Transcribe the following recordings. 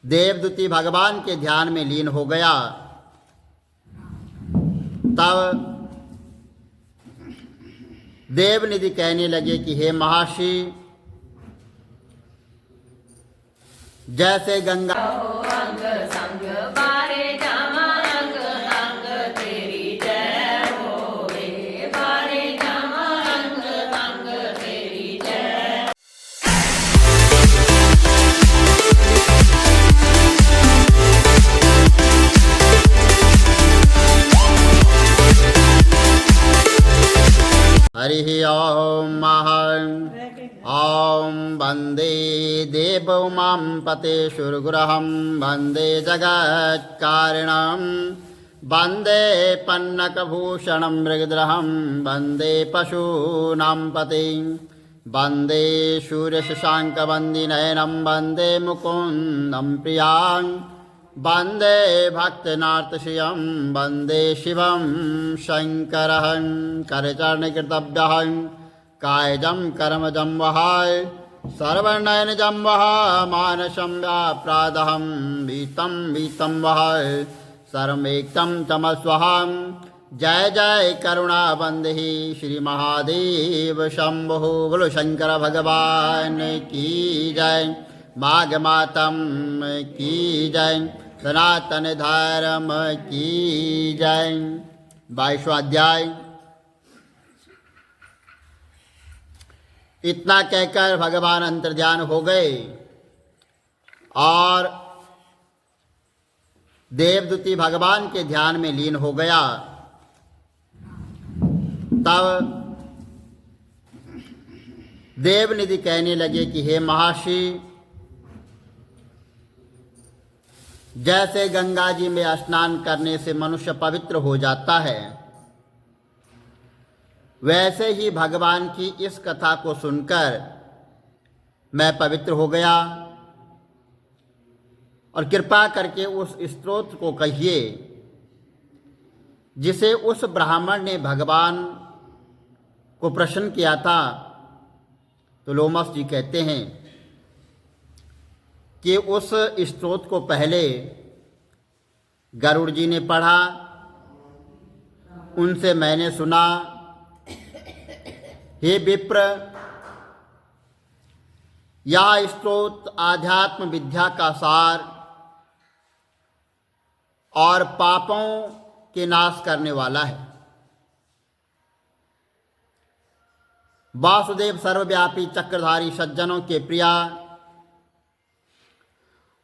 देवदूती भगवान के ध्यान में लीन हो गया। तब देवनिधि कहने लगे कि हे महर्षि, जैसे गंगा अंग संग बारे जामा अंग अंग तेरी जय होवे बारे जामा अंग अंग तेरी जय। हरि ओम ॐ वन्दे देवोमां पतेशुर्गुरहं वन्दे जगत्कारिणं वन्दे पन्नकभूषणं मृगद्रहं वन्दे पशूनां पतिं वन्दे सूर्यशशाङ्कवन्दिनयनं वन्दे मुकुन्दं प्रियां वन्दे भक्तनाथश्रियं वन्दे शिवं शङ्करं करचरणकृतभ्यः कायजं कर्मजं वहाय सर्वनयनजं वह मानसं व्याप्रादहं वीतं वहाय सर्वमेकं तमस्वहं। जय जय करुणाबन्धि श्री महादेव शंभो। बोलो शंकर भगवान की जय, माघ मातम की जय, सनातन धर्म की जय। 22वां अध्याय। इतना कहकर भगवान अंतर्ध्यान हो गए और देवदूती भगवान के ध्यान में लीन हो गया। तब देवनिधि कहने लगे कि हे महर्षि, जैसे गंगा जी में स्नान करने से मनुष्य पवित्र हो जाता है, वैसे ही भगवान की इस कथा को सुनकर मैं पवित्र हो गया। और कृपा करके उस स्तोत्र को कहिए जिसे उस ब्राह्मण ने भगवान को प्रश्न किया था। तो लोमस जी कहते हैं कि उस स्तोत्र को पहले गरुड़ जी ने पढ़ा, उनसे मैंने सुना। हे विप्र, यह स्तोत्र आध्यात्म विद्या का सार और पापों के नाश करने वाला है। वासुदेव सर्वव्यापी चक्रधारी सज्जनों के प्रिया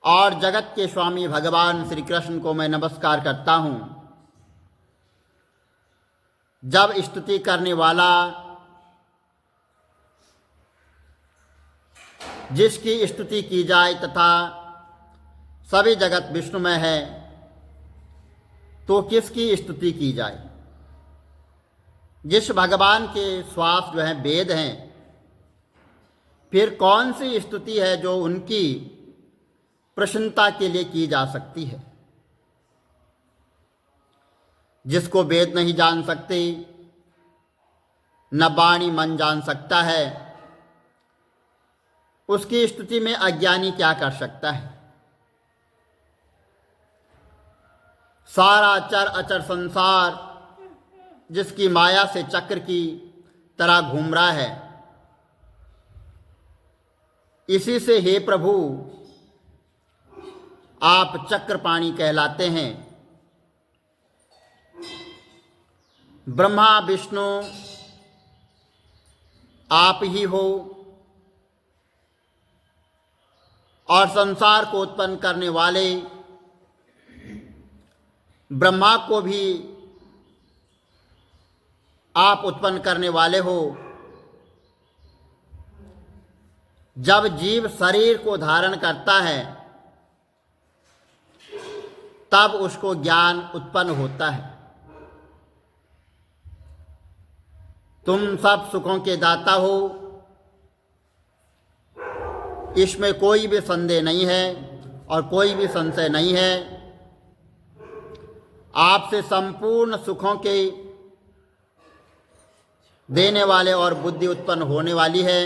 और जगत के स्वामी भगवान श्री कृष्ण को मैं नमस्कार करता हूं। जब स्तुति करने वाला, जिसकी स्तुति की जाए तथा सभी जगत विष्णुमय है, तो किसकी स्तुति की जाए? जिस भगवान के श्वास जो हैं वेद हैं, फिर कौन सी स्तुति है जो उनकी प्रसन्नता के लिए की जा सकती है? जिसको वेद नहीं जान सकते, न वाणी मन जान सकता है, उसकी स्तुति में अज्ञानी क्या कर सकता है? सारा चर अचर संसार जिसकी माया से चक्र की तरह घूम रहा है, इसी से हे प्रभु आप चक्रपाणी कहलाते हैं। ब्रह्मा विष्णु आप ही हो और संसार को उत्पन्न करने वाले ब्रह्मा को भी आप उत्पन्न करने वाले हो। जब जीव शरीर को धारण करता है तब उसको ज्ञान उत्पन्न होता है। तुम सब सुखों के दाता हो, इसमें कोई भी संदेह नहीं है और कोई भी संशय नहीं है। आपसे संपूर्ण सुखों के देने वाले और बुद्धि उत्पन्न होने वाली है।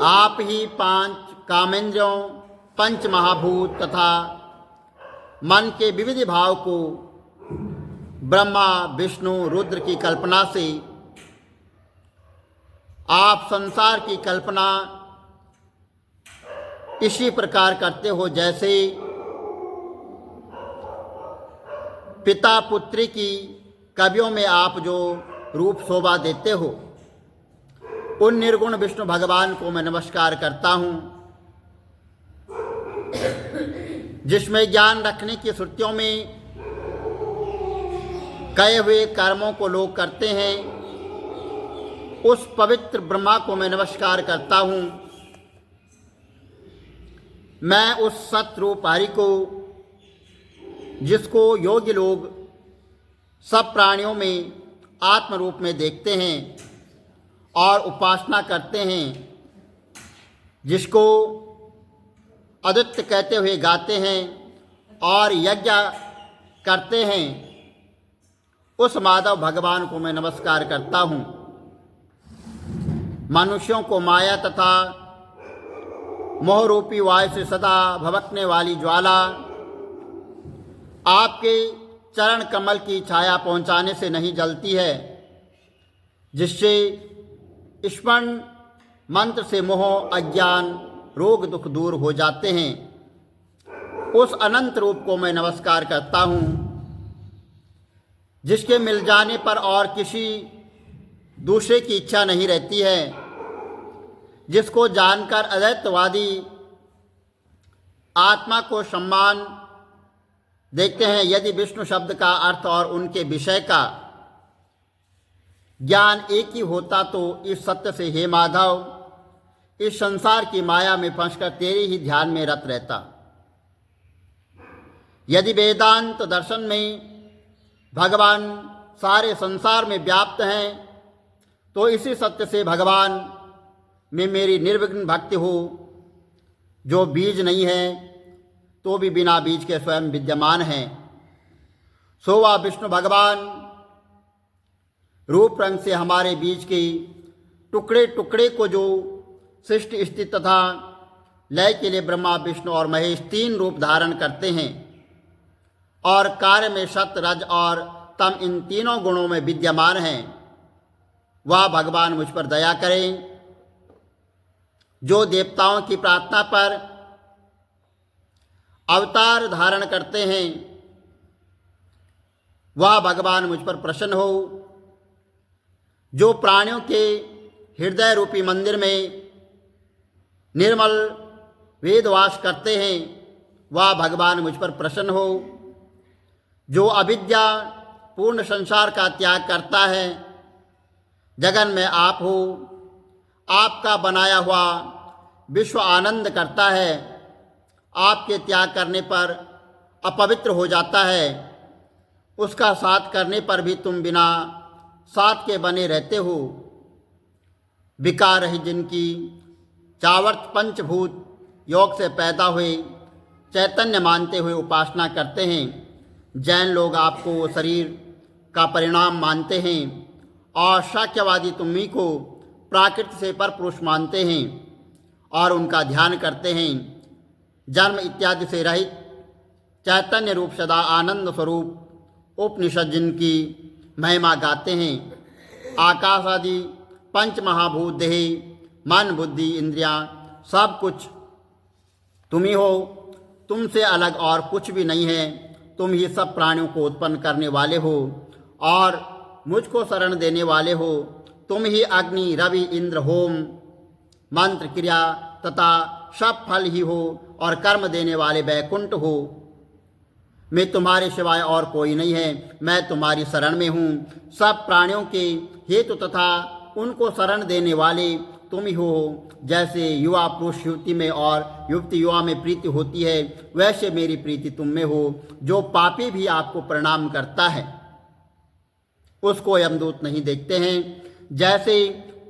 आप ही 5 कामेंद्रियों, पंच महाभूत तथा मन के विविध भाव को ब्रह्मा, विष्णु, रुद्र की कल्पना से आप संसार की कल्पना इसी प्रकार करते हो जैसे पिता पुत्री की कवियों में आप जो रूप शोभा देते हो, उन निर्गुण विष्णु भगवान को मैं नमस्कार करता हूँ, जिसमें ज्ञान रखने की श्रुतियों में कहे हुए कर्मों को लोग करते हैं। उस पवित्र ब्रह्मा को मैं नमस्कार करता हूँ। मैं उस सतरूप हरि को, जिसको योगी लोग सब प्राणियों में आत्म रूप में देखते हैं और उपासना करते हैं, जिसको अद्वितीय कहते हुए गाते हैं और यज्ञ करते हैं, उस माधव भगवान को मैं नमस्कार करता हूँ। मनुष्यों को माया तथा मोहरूपी वायु से सदा भभकने वाली ज्वाला आपके चरण कमल की छाया पहुँचाने से नहीं जलती है, जिससे स्मरण मंत्र से मोह, अज्ञान, रोग, दुख दूर हो जाते हैं। उस अनंत रूप को मैं नमस्कार करता हूँ, जिसके मिल जाने पर और किसी दूसरे की इच्छा नहीं रहती है, जिसको जानकर अद्वैतवादी आत्मा को सम्मान देखते हैं। यदि विष्णु शब्द का अर्थ और उनके विषय का ज्ञान एक ही होता तो इस सत्य से हे माधव, इस संसार की माया में फंसकर तेरे ही ध्यान में रत रहता। यदि वेदांत दर्शन में भगवान सारे संसार में व्याप्त हैं, तो इसी सत्य से भगवान में मेरी निर्विघ्न भक्ति हो, जो बीज नहीं है तो भी बिना बीज के स्वयं विद्यमान है। सो वह विष्णु भगवान रूप रंग से हमारे बीज के टुकड़े टुकड़े को जो सृष्टि स्थिति तथा लय के लिए ब्रह्मा, विष्णु और महेश तीन रूप धारण करते हैं और कार्य में सत, रज और तम इन तीनों गुणों में विद्यमान हैं, वह भगवान मुझ पर दया करें। जो देवताओं की प्रार्थना पर अवतार धारण करते हैं, वह भगवान मुझ पर प्रसन्न हो। जो प्राणियों के हृदय रूपी मंदिर में निर्मल वेदवास करते हैं, वह भगवान मुझ पर प्रसन्न हो। जो अविद्या पूर्ण संसार का त्याग करता है, जगन में आप हो, आपका बनाया हुआ विश्व आनंद करता है, आपके त्याग करने पर अपवित्र हो जाता है, उसका साथ करने पर भी तुम बिना साथ के बने रहते हो। विकार रहित जिनकी चावर्त पंचभूत योग से पैदा हुए चैतन्य मानते हुए उपासना करते हैं। जैन लोग आपको शरीर का परिणाम मानते हैं और शाक्यवादी तुम्ही को प्राकृत से परपुरुष मानते हैं और उनका ध्यान करते हैं। जन्म इत्यादि से रहित चैतन्य रूप सदा आनंद स्वरूप उपनिषद जिनकी महिमा गाते हैं। आकाश आदि पंच महाभूत, देह, मन, बुद्धि, इंद्रियां सब कुछ तुम ही हो, तुमसे अलग और कुछ भी नहीं है। तुम ही सब प्राणियों को उत्पन्न करने वाले हो और मुझको शरण देने वाले हो। तुम ही अग्नि, रवि, इंद्र, होम, मंत्र, क्रिया तथा सब फल ही हो और कर्म देने वाले वैकुंठ हो। मैं तुम्हारे सिवाय और कोई नहीं है, मैं तुम्हारी शरण में हूँ। सब प्राणियों के हेतु तथा उनको शरण देने वाले तुम ही हो। जैसे युवा पुरुष युवती में और युवती युवा में प्रीति होती है, वैसे मेरी प्रीति तुम में हो। जो पापी भी आपको प्रणाम करता है, उसको यमदूत नहीं देखते हैं। जैसे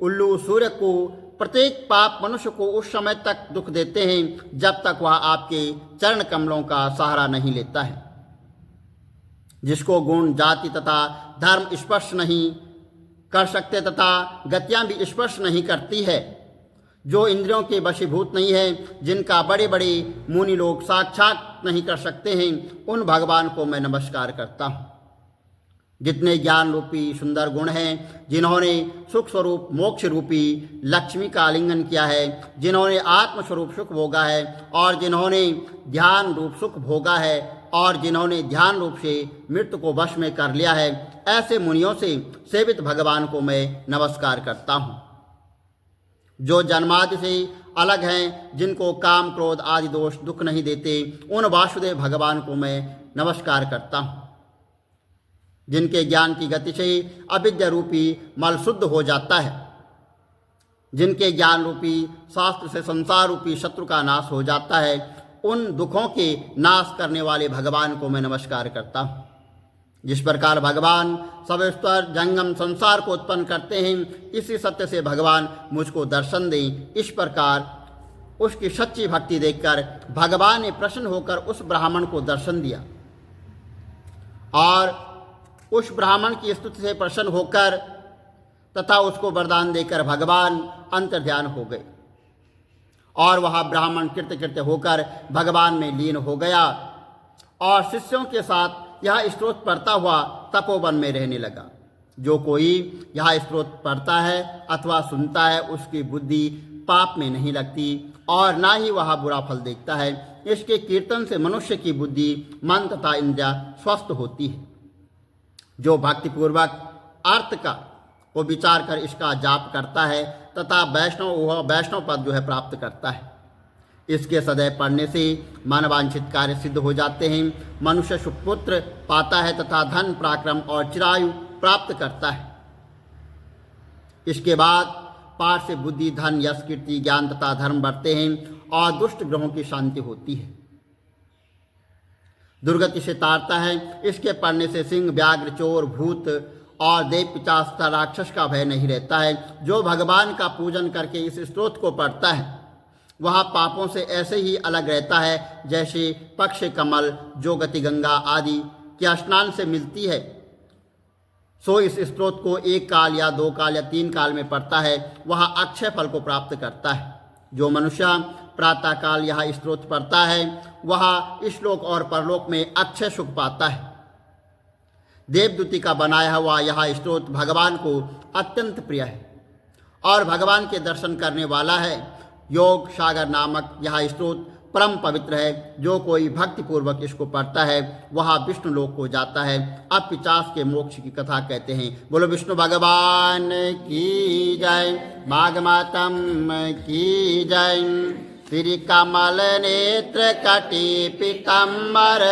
उल्लू सूर्य को प्रत्येक पाप मनुष्य को उस समय तक दुख देते हैं जब तक वह आपके चरण कमलों का सहारा नहीं लेता है। जिसको गुण, जाति तथा धर्म स्पर्श नहीं कर सकते तथा गतियां भी स्पर्श नहीं करती है, जो इंद्रियों के वशीभूत नहीं है, जिनका बड़े बड़े मुनि लोग साक्षात नहीं कर सकते हैं, उन भगवान को मैं नमस्कार करता हूँ। जितने ज्ञान रूपी सुंदर गुण हैं, जिन्होंने सुख स्वरूप मोक्ष रूपी लक्ष्मी का आलिंगन किया है, जिन्होंने आत्मस्वरूप सुख भोगा है और जिन्होंने ध्यान रूप सुख भोगा है और जिन्होंने ध्यान रूप से मृत्यु को वश में कर लिया है, ऐसे मुनियों से सेवित भगवान को मैं नमस्कार करता हूँ। जो जन्मादि से अलग हैं, जिनको काम क्रोध आदि दोष दुख नहीं देते, उन वासुदेव भगवान को मैं नमस्कार करता हूँ। जिनके ज्ञान की गति से अविद्या रूपी मल शुद्ध हो जाता है, जिनके ज्ञान रूपी शास्त्र से संसार रूपी शत्रु का नाश हो जाता है, उन दुखों के नाश करने वाले भगवान को मैं नमस्कार करता हूँ। जिस प्रकार भगवान सविस्तर जंगम संसार को उत्पन्न करते हैं, इसी सत्य से भगवान मुझको दर्शन दें। इस प्रकार उसकी सच्ची भक्ति देखकर भगवान ने प्रसन्न होकर उस ब्राह्मण को दर्शन दिया और उस ब्राह्मण की स्तुति से प्रसन्न होकर तथा उसको वरदान देकर भगवान अंतर्ध्यान हो गए और वह ब्राह्मण कृत्य होकर भगवान में लीन हो गया और शिष्यों के साथ यह स्तोत्र पढ़ता हुआ तपोवन में रहने लगा। जो कोई यह स्तोत्र पढ़ता है अथवा सुनता है, उसकी बुद्धि पाप में नहीं लगती और ना ही वह बुरा फल देखता है। इसके कीर्तन से मनुष्य की बुद्धि, मन तथा इंद्रियां स्वस्थ होती है। जो भक्तिपूर्वक अर्थ का को विचार कर इसका जाप करता है तथा वैष्णव पद जो है प्राप्त करता है। इसके सदैव पढ़ने से मनवांछित कार्य सिद्ध हो जाते हैं। मनुष्य सुपुत्र पाता है तथा धन पराक्रम और चिरायु प्राप्त करता है। इसके बाद पाठ से बुद्धि, धन, यश, कीर्ति, ज्ञान तथा धर्म बढ़ते हैं और दुष्ट ग्रहों की शांति होती है, दुर्गति से तारता है। इसके पढ़ने से सिंह, व्याघ्र, चोर, भूत और देव पिशाच तथा राक्षस का भय नहीं रहता है। जो भगवान का पूजन करके इस स्तोत्र को पढ़ता है, वह पापों से ऐसे ही अलग रहता है जैसे पक्ष कमल जो गति गंगा आदि के स्नान से मिलती है। सो इस स्तोत्र को 1 काल या 2 काल या 3 काल में पढ़ता है, वह अक्षय फल को प्राप्त करता है। जो मनुष्य प्रातः काल यह स्तोत्र पढ़ता है, वह इस लोक और परलोक में अक्षय सुख पाता है। देवदूती का बनाया हुआ यह स्तोत्र भगवान को अत्यंत प्रिय है और भगवान के दर्शन करने वाला है। योग सागर नामक यह स्तोत्र परम पवित्र है। जो कोई भक्तिपूर्वक इसको पढ़ता है, वह विष्णु लोक को जाता है। अब पिशाच के मोक्ष की कथा कहते हैं। बोलो विष्णु भगवान की जय, भागमातम की जय। श्री कमल नेत्र कटी पीताम्बर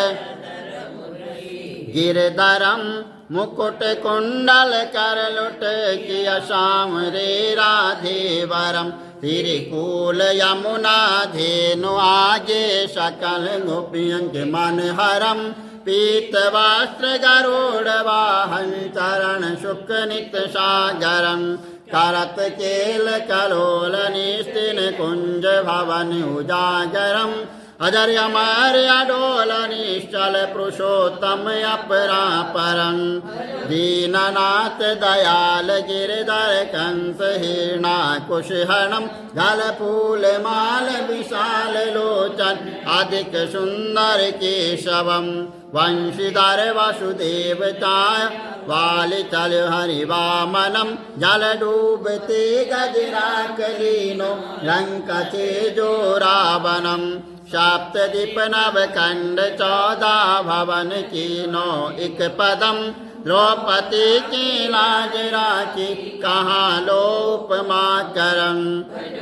गिरधरम मुकुट कुंडल करलुट किया श्याम रे राधे वरम। तिरकूल यमुना धेनु आगे सकल गोपियं के मन हरम। पीत वस्त्र गरुड़ वाहन चरण शुक नित सागरम। करत केल कलोल निस्तिन कुंज भवन उजागरम। अजर अमर अडोल निश्चल पुरुषोत्तम अपरापरं। दीननाथ दयाल गिरधर कंस हिरणाकुशहरणं। जल फूल माल विशाल लोचन अधिक सुंदर केशवम। वंशीधर वसुदेव चाय वालिचल हरिवामनम। जल डूबते गजराकलीनो लंका तेजो रावणम। सप्तदीप नवखंड 14 भवन कीनो एक पदम। द्रौपदी की लाज राखी कहाँ लोपमा करम।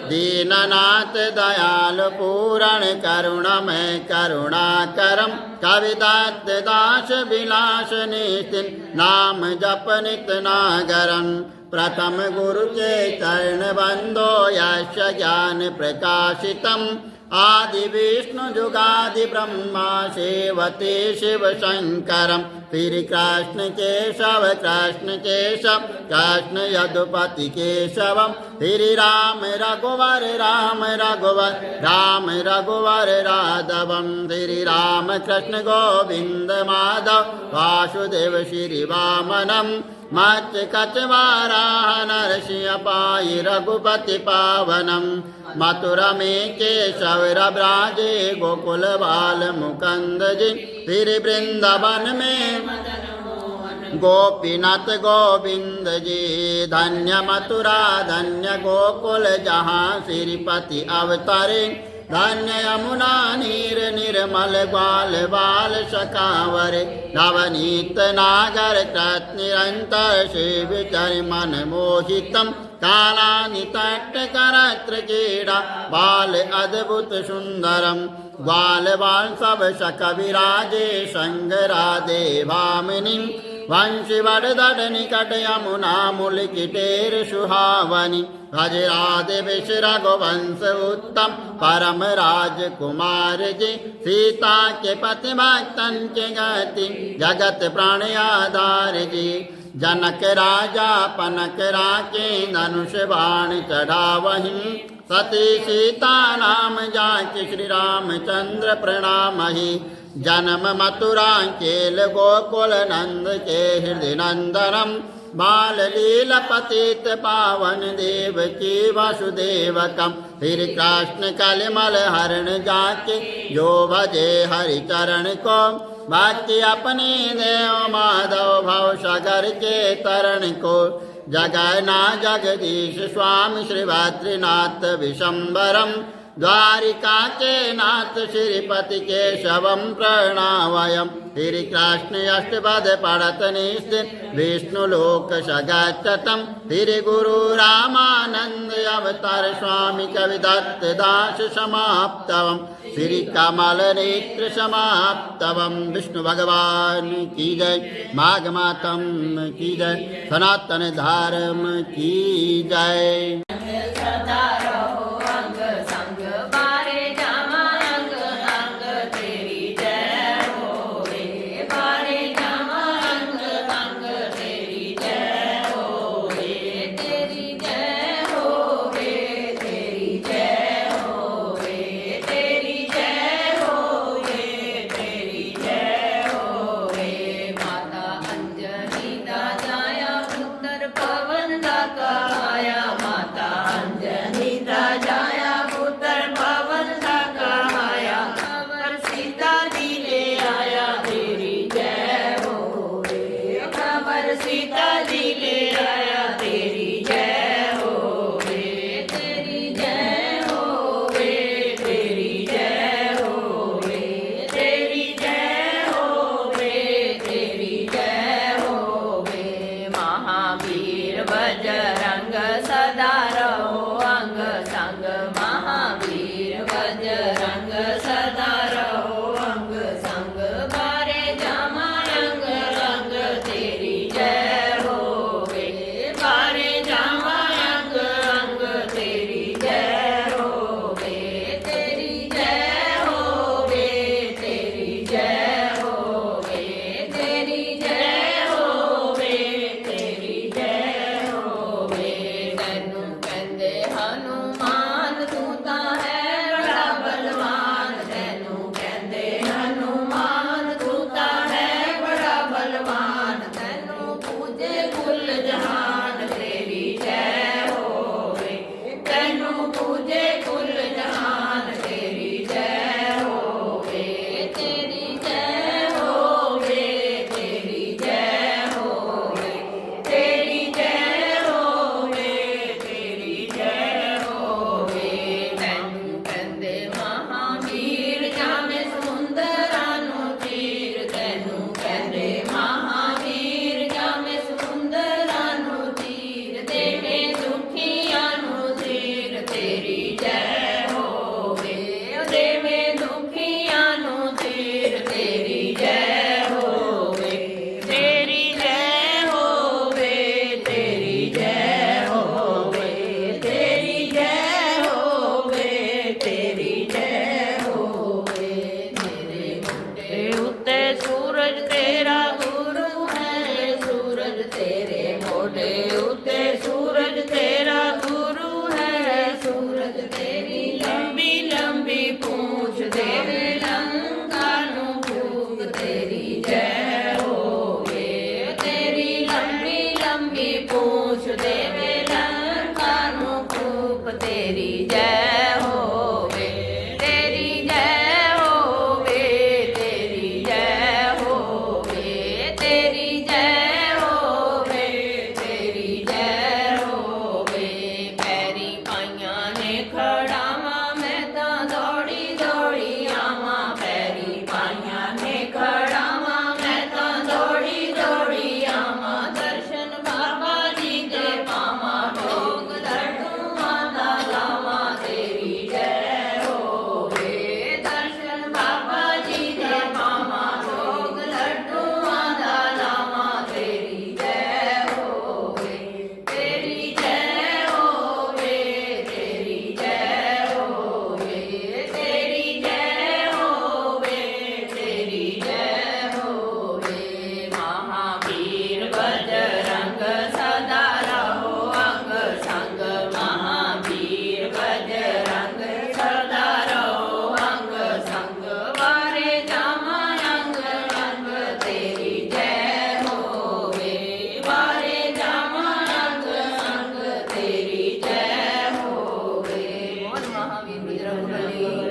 दीननाथ दयाल पूरण करुणमय करुणा करम। कविदत्त दास विलास नितिन नाम जप नित नागरम। प्रथम गुरु के चरण बंदो यश ज्ञान प्रकाशितम। आदि विष्णु जुगादि ब्रह्मा सेवते शिव शंकरम। श्री कृष्ण केशव कृष्ण केशव कृष्ण यदुपति केशवम। श्री राम रघुवर राम रघुवर राम रघुवर राघवम। श्री राम कृष्ण गोविंद माधव वासुदेव श्री वामनम। मत्स्य कचवाराह नरसिंह पाई रघुपति पावनम। मथुरा में केशव ब्राजे गोकुल बाल मुकुंद जी। फिर वृंदावन में गोपीनाथ गोविंद जी। धन्य मथुरा धन्य गोकुल जहाँ श्रीपति अवतरे। धन्य यमुना नीर निर्मल ग्वाल बाल सखावरे। नवनीत नागर कृत निरंतर शिव चर मन मोहितम। कालानि तट करत्र क्रीड़ा बाल अद्भुत सुंदरम। ग्वाल बाल सब सख विराजे संग राधे भामिनी। वंशी वरदड निकट यमुना मूल किटेर सुहावनी। भज राधे विष रघुवंश उत्तम परम राजकुमार जी। सीता के पति भक्तन के गति जगत प्राण आधार जी। जनक राजा पनक राके धनुष बाण चढ़ावहीं। सती सीता नाम जाके श्री रामचंद्र प्रणामहि। जन्म मथुरा केल गोकुल नंद के हृदय नंदनम। बाल लील पतित पावन देव की वसुदेवकम। फिर कृष्ण कलिमल हरण जाके जो भजे हरि चरण को। भक्ति अपनी देव माधव भव सागर के तरण को। जगन्ना जगदीश स्वामी श्री बद्रीनाथ विशंबरम। द्वारिका के नाथ श्रीपति केशवम प्रणावयम। श्री कृष्ण अष्टपद पढ़त निस्थित विष्णु लोक सगच्छतम। श्री गुरु रामानंद अवतार स्वामी कवि दत्त दास समाप्तवम। श्री कमल नेत्र समाप्तवम। विष्णु भगवान की जय। माघ मातम की जय। सनातन धर्म की जय। सदा रहो अंग संग बारे जामा अंग अंग तेरी जय होवे। बारे जामा अंग अंग तेरी जय होवे। तेरी जय होवे। तेरी जय होवे। तेरी जय होवे। तेरी जय होवे। माता अंजनी दा जाया पुत्र पवन दा कहाया। माता अंजनी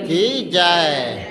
की जय।